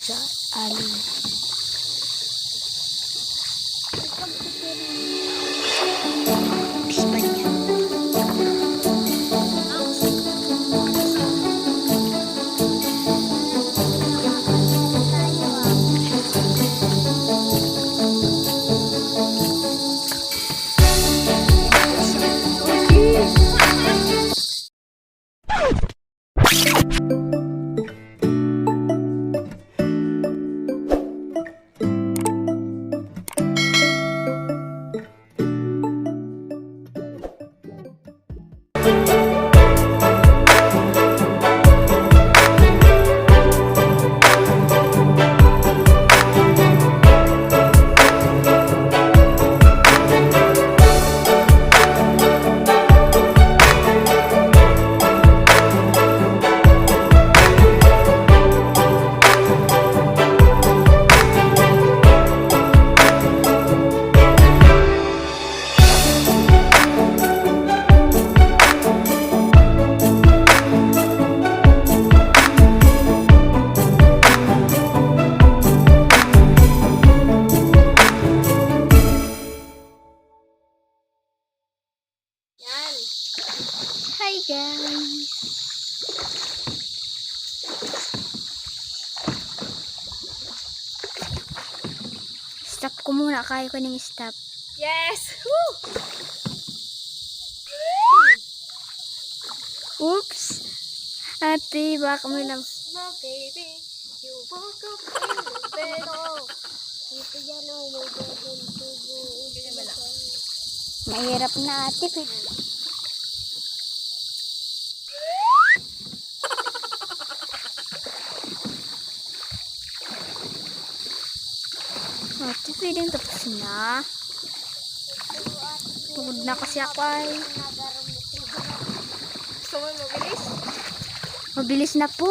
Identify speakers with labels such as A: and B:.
A: sa alin. Pispan niya. Hi guys! Stop ko muna, kaya ko nang stop.
B: Yes! Woo!
A: Oops! Ate, baka mo lang.
B: My baby, you woke up in the bed.
C: Ito yan o, may gagawin tubo.
B: Ganyan ba lang?
A: Mahirap na ate. Ate, feeling tapos na. Pagod na kasi ako ay.
B: Gusto mo mabilis?
A: Mabilis na po.